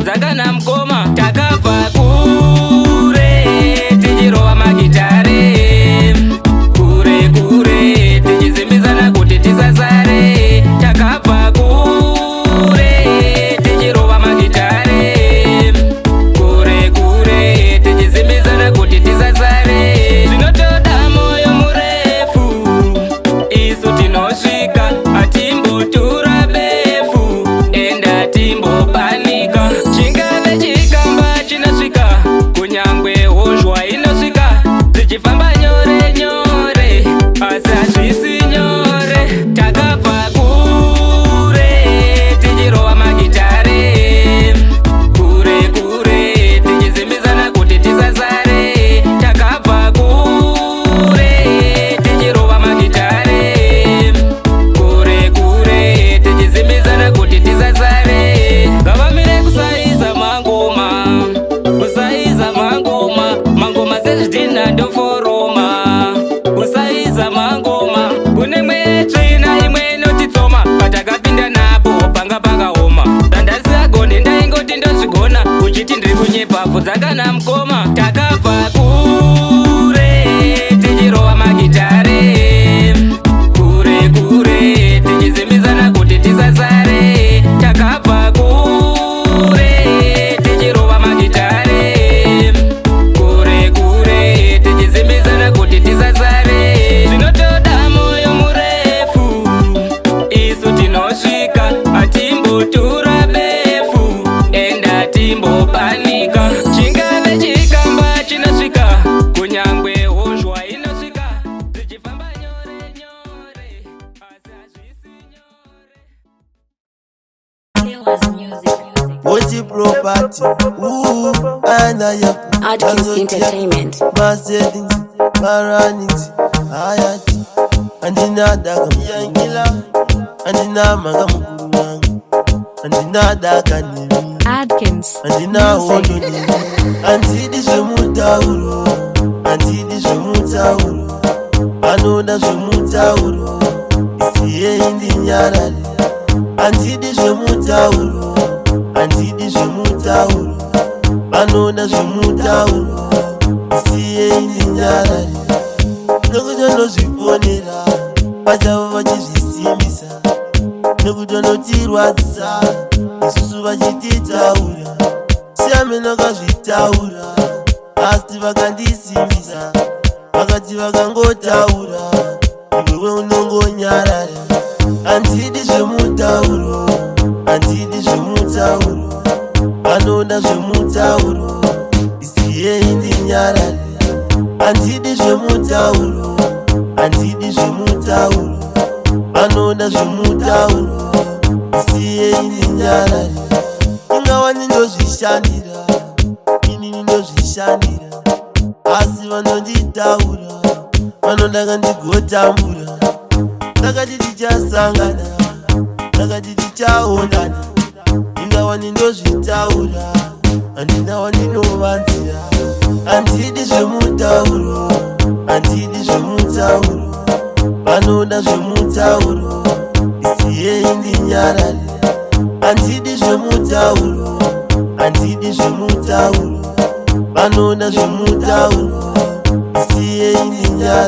Dzakana mkoma takabva kure tichirova magitare kure kure tichizembezana kuti tisasare takabva kure tichirova magitare kure kure tichizembezana kuti tisasare zvinotoda moyo murefu isu tinosvika atimbotura befu enda timbopanika kunyangwe hozhwa inosvika tichifamba nyore nyore asi hazvisi nyore takabva kure tichirova magitare kure kure tichizembezana kuti tisasare takabva kure tichirova magitare kure kure tichizembezana kuti tisasare ngavamire kusaiza mangoma kusaiza mangoma sezvidhina ndoforoma kusaiza mangoma kune mwetsvina imwe inotitsoma patakapinda napo panga pakaoma dandasingagone ndaingoti ndozvigona uchiti ndiri kunyepapfu dzakana mukoma takabva kure tichirova magitare kure kure tichizembezana kuti tisasare takabva kure tichirova magitare kuti tisasare zvinotoda moyo murefu isu tinosvika atimbotura befu enda timbopanika chingave chikamba chinosvika kunyangwe hozhwa inosvika tichifamba nyore nyore asi hazvisi nyore. What's your property? Ooh, and I have Adkins Entertainment. My settings, my runnings, Hayati, and in Adaka Yankila, and in Amagamukurang, and in Adaka Nimi, Adkins, and in Ahondoni, and see this Mutauro, and see this Mutauro, I know that's Mutauro, it's here in the Yarali, and see this Mutauro, and see this Mutauro, I know that's Mutauro. Siye ilinyara nokudono zviponera vachava vachizvisimisa nokudonotirwadzisa isusu vachititaura siamene vakazvitaura asi vakandisimisa vakati vakangotaura iwewe unongonyarara handidi zvemutauro handidi zvemutauro vanoda zvemutauro isiye indinyarare handidi zvemutauro handidi zvemutauro vanoda zvemutauro isiye indinyarare ingawani ndozvishandira inini ndozvishandira asi vanonditaura vanoda kandigotambura takati tichasangana takati tichaonana ingawani ndozvitaura handina wandinovanzira handidi zvemutauro handidi zvemutauro vanoda zvemutauro isiye indinyarare handidi zvemutauro handidi zvemutauro vanoda zvemutauro isiye indinyarare